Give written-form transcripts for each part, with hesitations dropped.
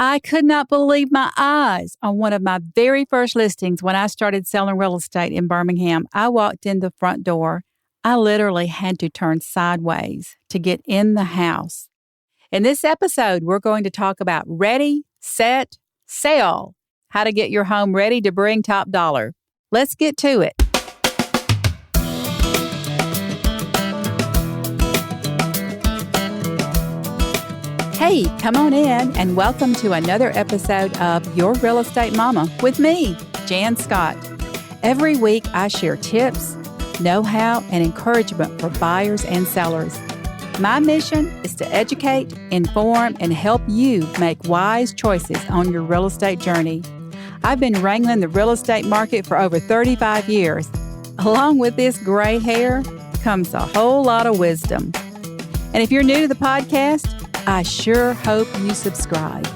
I could not believe my eyes on one of my very first listings when I started selling real estate in Birmingham. I walked in the front door. I literally had to turn sideways to get in the house. In this episode, we're going to talk about ready, set, sell, how to get your home ready to bring top dollar. Let's get to it. Hey, come on in and welcome to another episode of Your Real Estate Mama with me, Jan Scott. Every week, I share tips, know-how, and encouragement for buyers and sellers. My mission is to educate, inform, and help you make wise choices on your real estate journey. I've been wrangling the real estate market for over 35 years. Along with this gray hair comes a whole lot of wisdom. And if you're new to the podcast, I sure hope you subscribe.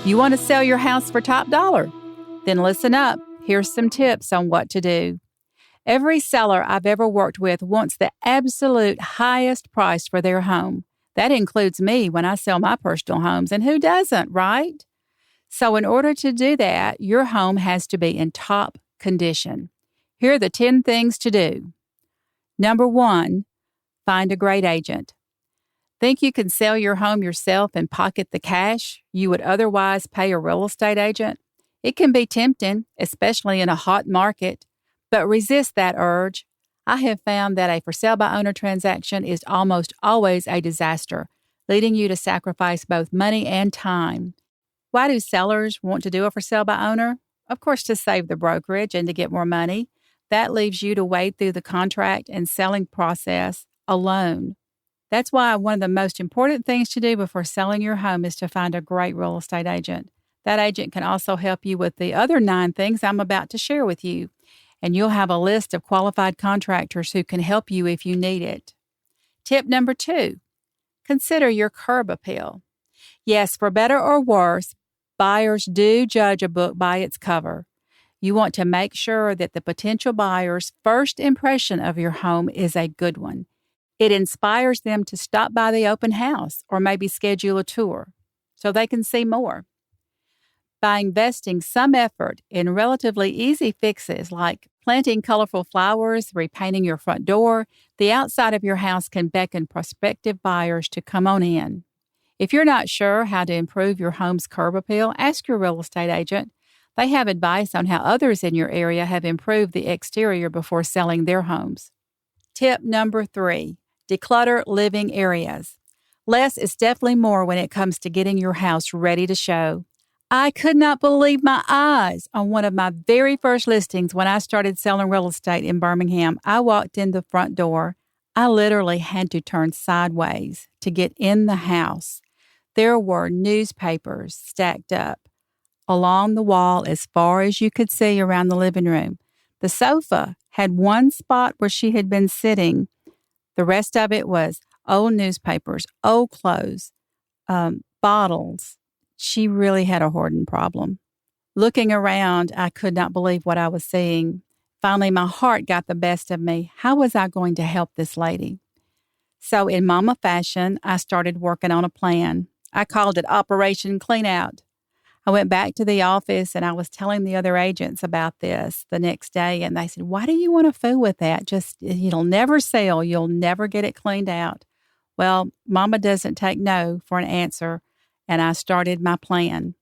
You want to sell your house for top dollar? Then listen up. Here's some tips on what to do. Every seller I've ever worked with wants the absolute highest price for their home. That includes me when I sell my personal homes, and who doesn't, right? So in order to do that, your home has to be in top condition. Here are the 10 things to do. Number 1, find a great agent. Think you can sell your home yourself and pocket the cash you would otherwise pay a real estate agent? It can be tempting, especially in a hot market, but resist that urge. I have found that a for sale by owner transaction is almost always a disaster, leading you to sacrifice both money and time. Why do sellers want to do a for sale by owner? Of course, to save the brokerage and to get more money. That leaves you to wade through the contract and selling process alone. That's why one of the most important things to do before selling your home is to find a great real estate agent. That agent can also help you with the other 9 things I'm about to share with you, and you'll have a list of qualified contractors who can help you if you need it. Tip number 2, consider your curb appeal. Yes, for better or worse, buyers do judge a book by its cover. You want to make sure that the potential buyer's first impression of your home is a good one. It inspires them to stop by the open house or maybe schedule a tour so they can see more. By investing some effort in relatively easy fixes like planting colorful flowers, repainting your front door, the outside of your house can beckon prospective buyers to come on in. If you're not sure how to improve your home's curb appeal, ask your real estate agent. They have advice on how others in your area have improved the exterior before selling their homes. Tip number 3. Declutter living areas. Less is definitely more when it comes to getting your house ready to show. I could not believe my eyes on one of my very first listings when I started selling real estate in Birmingham. I walked in the front door. I literally had to turn sideways to get in the house. There were newspapers stacked up along the wall as far as you could see around the living room. The sofa had one spot where she had been sitting. The rest of it was old newspapers, old clothes, bottles. She really had a hoarding problem. Looking around, I could not believe what I was seeing. Finally, my heart got the best of me. How was I going to help this lady? So in Mama fashion, I started working on a plan. I called it Operation Clean Out. I went back to the office and I was telling the other agents about this the next day, and they said, "Why do you want to fool with that? It'll never sell. You'll never get it cleaned out." Well, Mama doesn't take no for an answer, and I started my plan.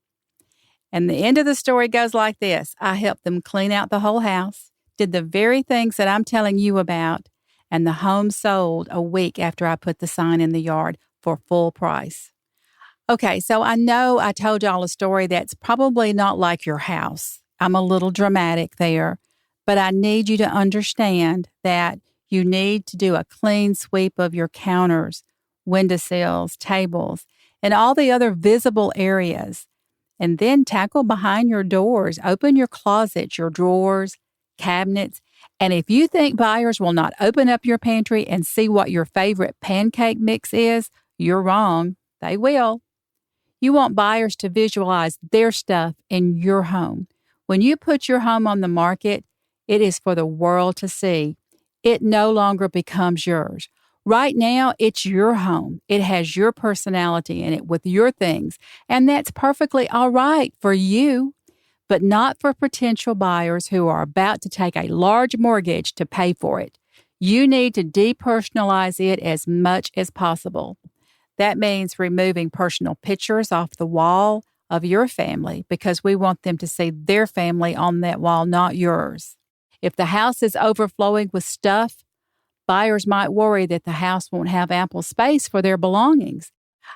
And the end of the story goes like this. I helped them clean out the whole house, did the very things that I'm telling you about, and the home sold a week after I put the sign in the yard for full price. Okay, so I know I told y'all a story that's probably not like your house. I'm a little dramatic there, but I need you to understand that you need to do a clean sweep of your counters, windowsills, tables, and all the other visible areas. And then tackle behind your doors, open your closets, your drawers, cabinets. And if you think buyers will not open up your pantry and see what your favorite pancake mix is, you're wrong. They will. You want buyers to visualize their stuff in your home. When you put your home on the market, it is for the world to see. It no longer becomes yours. Right now, it's your home. It has your personality in it with your things, and that's perfectly all right for you, but not for potential buyers who are about to take a large mortgage to pay for it. You need to depersonalize it as much as possible. That means removing personal pictures off the wall of your family because we want them to see their family on that wall, not yours. If the house is overflowing with stuff, buyers might worry that the house won't have ample space for their belongings.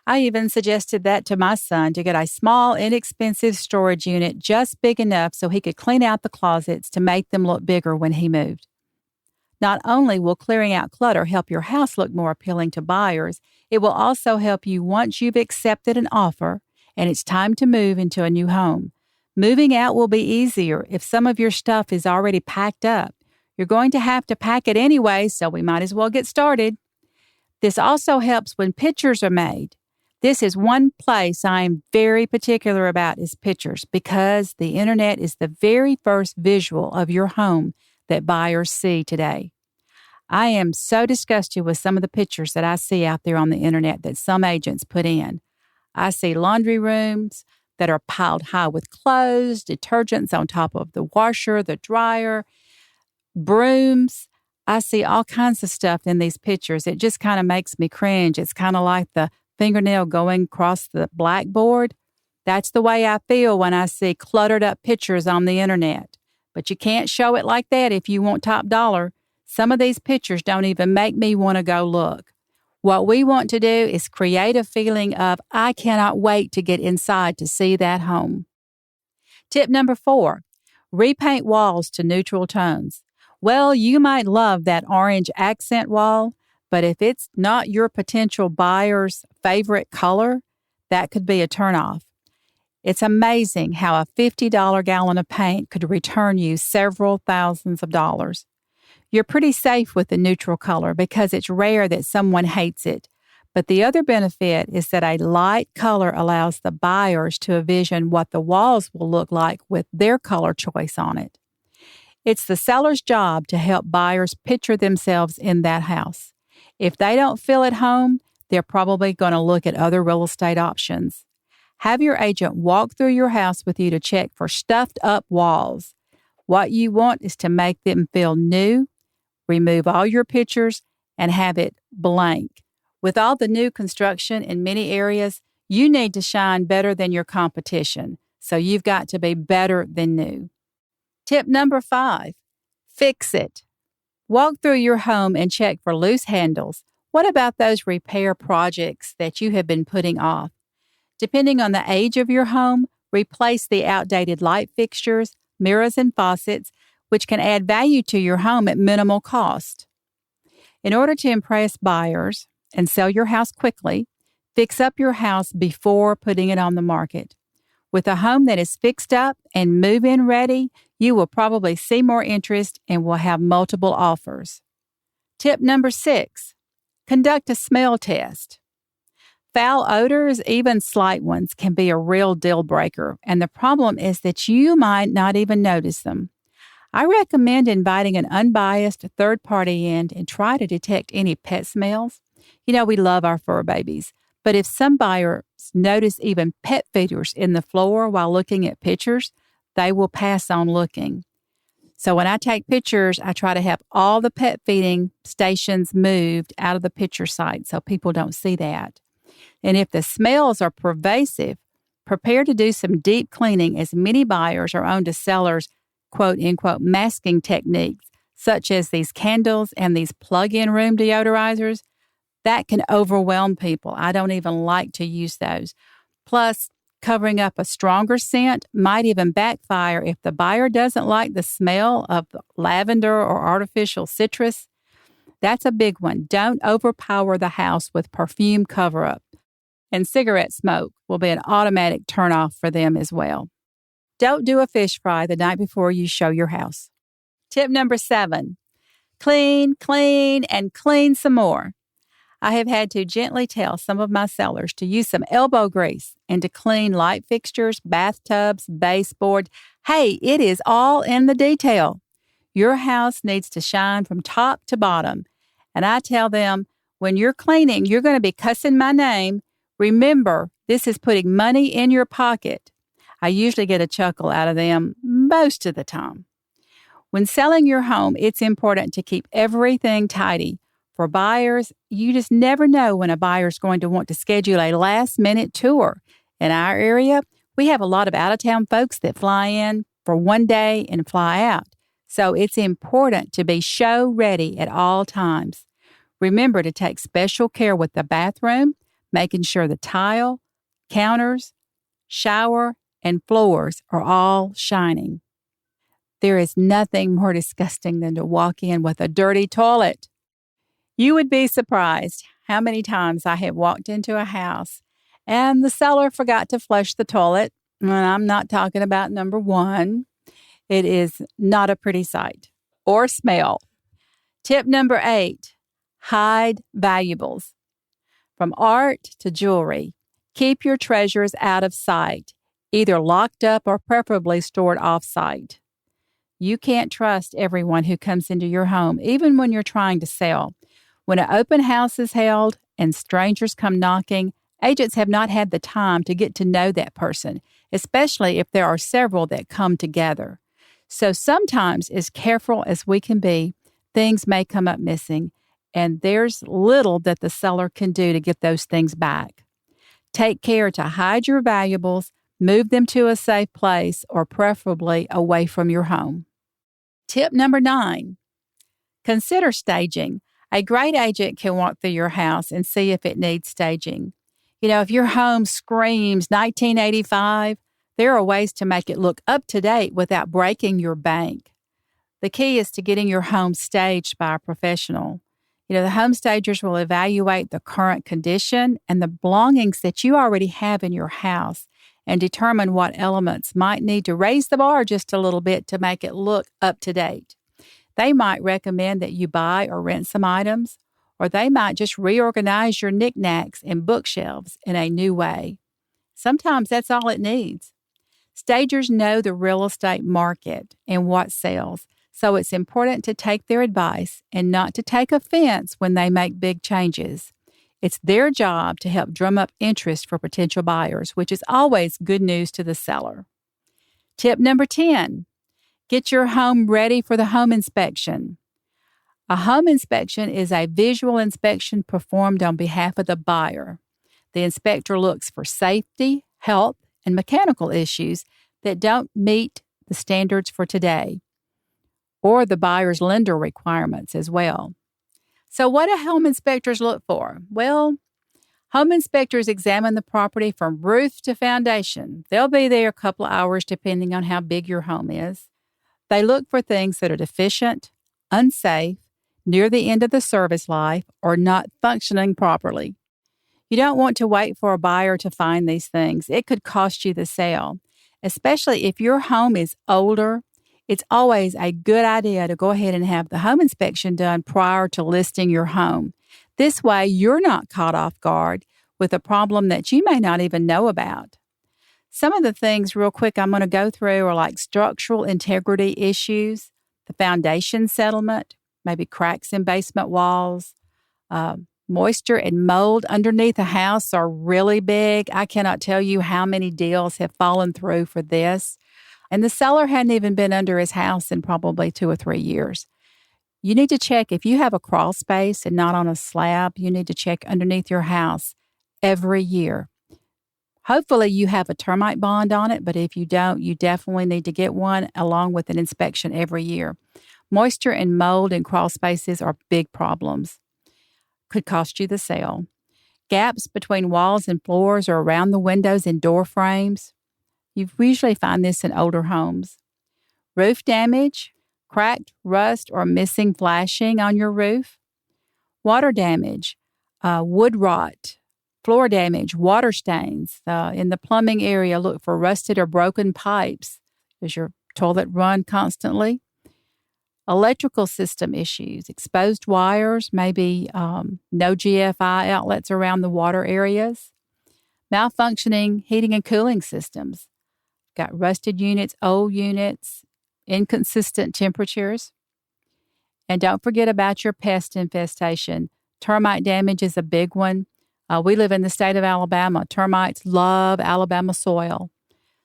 I even suggested that to my son to get a small, inexpensive storage unit just big enough so he could clean out the closets to make them look bigger when he moved. Not only will clearing out clutter help your house look more appealing to buyers, it will also help you once you've accepted an offer and it's time to move into a new home. Moving out will be easier if some of your stuff is already packed up. You're going to have to pack it anyway, so we might as well get started. This also helps when pictures are made. This is one place I am very particular about is pictures because the internet is the very first visual of your home that buyers see today. I am so disgusted with some of the pictures that I see out there on the internet that some agents put in. I see laundry rooms that are piled high with clothes, detergents on top of the washer, the dryer, brooms. I see all kinds of stuff in these pictures. It just kind of makes me cringe. It's kind of like the fingernail going across the blackboard. That's the way I feel when I see cluttered up pictures on the internet. But you can't show it like that if you want top dollar. Some of these pictures don't even make me want to go look. What we want to do is create a feeling of, I cannot wait to get inside to see that home. Tip number 4, repaint walls to neutral tones. Well, you might love that orange accent wall, but if it's not your potential buyer's favorite color, that could be a turnoff. It's amazing how a $50 gallon of paint could return you several thousands of dollars. You're pretty safe with the neutral color because it's rare that someone hates it. But the other benefit is that a light color allows the buyers to envision what the walls will look like with their color choice on it. It's the seller's job to help buyers picture themselves in that house. If they don't feel at home, they're probably going to look at other real estate options. Have your agent walk through your house with you to check for stuffed up walls. What you want is to make them feel new, remove all your pictures, and have it blank. With all the new construction in many areas, you need to shine better than your competition, so you've got to be better than new. Tip number 5, fix it. Walk through your home and check for loose handles. What about those repair projects that you have been putting off? Depending on the age of your home, replace the outdated light fixtures, mirrors, and faucets, which can add value to your home at minimal cost. In order to impress buyers and sell your house quickly, fix up your house before putting it on the market. With a home that is fixed up and move-in ready, you will probably see more interest and will have multiple offers. Tip number 6, conduct a smell test. Foul odors, even slight ones, can be a real deal breaker, and the problem is that you might not even notice them. I recommend inviting an unbiased third party in and try to detect any pet smells. You know, we love our fur babies, but if some buyers notice even pet feeders in the floor while looking at pictures, they will pass on looking. So when I take pictures, I try to have all the pet feeding stations moved out of the picture site so people don't see that. And if the smells are pervasive, prepare to do some deep cleaning as many buyers are on to sellers' quote-unquote masking techniques, such as these candles and these plug-in room deodorizers. That can overwhelm people. I don't even like to use those. Plus, covering up a stronger scent might even backfire if the buyer doesn't like the smell of lavender or artificial citrus. That's a big one. Don't overpower the house with perfume cover-up. And cigarette smoke will be an automatic turnoff for them as well. Don't do a fish fry the night before you show your house. Tip number 7, clean, clean, and clean some more. I have had to gently tell some of my sellers to use some elbow grease and to clean light fixtures, bathtubs, baseboard. Hey, it is all in the detail. Your house needs to shine from top to bottom. And I tell them, When you're cleaning, you're going to be cussing my name. Remember, this is putting money in your pocket. I usually get a chuckle out of them most of the time. When selling your home, it's important to keep everything tidy. For buyers, you just never know when a buyer's going to want to schedule a last-minute tour. In our area, we have a lot of out-of-town folks that fly in for one day and fly out. So it's important to be show-ready at all times. Remember to take special care with the bathroom, making sure the tile, counters, shower, and floors are all shining. There is nothing more disgusting than to walk in with a dirty toilet. You would be surprised how many times I have walked into a house and the seller forgot to flush the toilet. And I'm not talking about number one. It is not a pretty sight or smell. Tip number 8, hide valuables. From art to jewelry, keep your treasures out of sight, either locked up or preferably stored off-site. You can't trust everyone who comes into your home, even when you're trying to sell. When an open house is held and strangers come knocking, agents have not had the time to get to know that person, especially if there are several that come together. So sometimes, as careful as we can be, things may come up missing, and there's little that the seller can do to get those things back. Take care to hide your valuables, move them to a safe place, or preferably away from your home. Tip number 9, consider staging. A great agent can walk through your house and see if it needs staging. You know, if your home screams 1985, there are ways to make it look up to date without breaking your bank. The key is to getting your home staged by a professional. You know, the home stagers will evaluate the current condition and the belongings that you already have in your house and determine what elements might need to raise the bar just a little bit to make it look up to date. They might recommend that you buy or rent some items, or they might just reorganize your knickknacks and bookshelves in a new way. Sometimes that's all it needs. Stagers know the real estate market and what sells, so it's important to take their advice and not to take offense when they make big changes. It's their job to help drum up interest for potential buyers, which is always good news to the seller. Tip number 10, get your home ready for the home inspection. A home inspection is a visual inspection performed on behalf of the buyer. The inspector looks for safety, health, and mechanical issues that don't meet the standards for today, or the buyer's lender requirements as well. So what do home inspectors look for? Well, home inspectors examine the property from roof to foundation. They'll be there a couple of hours depending on how big your home is. They look for things that are deficient, unsafe, near the end of the service life, or not functioning properly. You don't want to wait for a buyer to find these things. It could cost you the sale. Especially if your home is older, it's always a good idea to go ahead and have the home inspection done prior to listing your home. This way, you're not caught off guard with a problem that you may not even know about. Some of the things real quick I'm going to go through are like structural integrity issues, the foundation settlement, maybe cracks in basement walls, moisture and mold underneath a house are really big. I cannot tell you how many deals have fallen through for this. And the seller hadn't even been under his house in probably 2 or 3 years. You need to check if you have a crawl space and not on a slab, you need to check underneath your house every year. Hopefully you have a termite bond on it, but if you don't, you definitely need to get one along with an inspection every year. Moisture and mold in crawl spaces are big problems. Could cost you the sale. Gaps between walls and floors or around the windows and door frames. You usually find this in older homes. Roof damage, cracked, rust, or missing flashing on your roof. Water damage, wood rot, floor damage, water stains. In the plumbing area, look for rusted or broken pipes. Does your toilet run constantly? Electrical system issues, exposed wires, maybe no GFI outlets around the water areas. Malfunctioning heating and cooling systems. Got rusted units, old units, inconsistent temperatures. And don't forget about your pest infestation. Termite damage is a big one. We live in the state of Alabama. Termites love Alabama soil.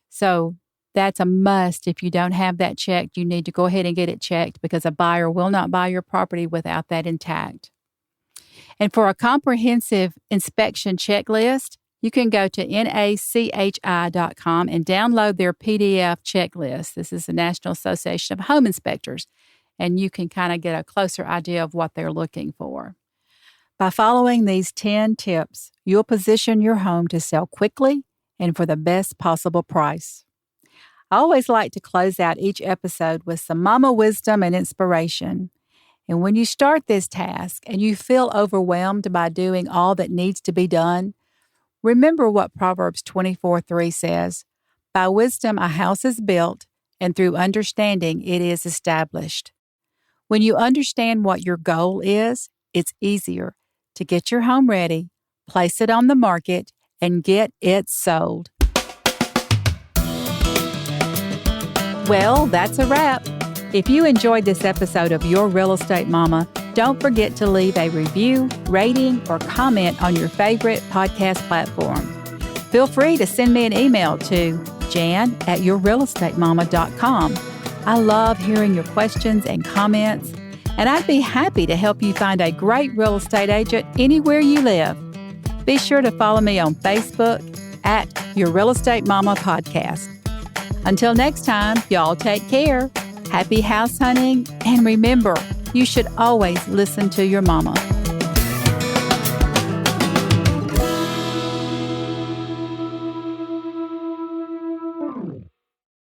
So that's a must. If you don't have that checked, you need to go ahead and get it checked because a buyer will not buy your property without that intact. And for a comprehensive inspection checklist, you can go to nachi.com and download their PDF checklist. This is the National Association of Home Inspectors, and you can kind of get a closer idea of what they're looking for. By following these 10 tips, you'll position your home to sell quickly and for the best possible price. I always like to close out each episode with some mama wisdom and inspiration. And when you start this task and you feel overwhelmed by doing all that needs to be done, remember what Proverbs 24:3 says, "By wisdom a house is built, and through understanding it is established." When you understand what your goal is, it's easier to get your home ready, place it on the market, and get it sold. Well, that's a wrap. If you enjoyed this episode of Your Real Estate Mama, don't forget to leave a review, rating, or comment on your favorite podcast platform. Feel free to send me an email to jan@yourrealestatemama.com. I love hearing your questions and comments, and I'd be happy to help you find a great real estate agent anywhere you live. Be sure to follow me on Facebook at Your Real Estate Mama Podcast. Until next time, y'all take care. Happy house hunting, and remember, you should always listen to your mama.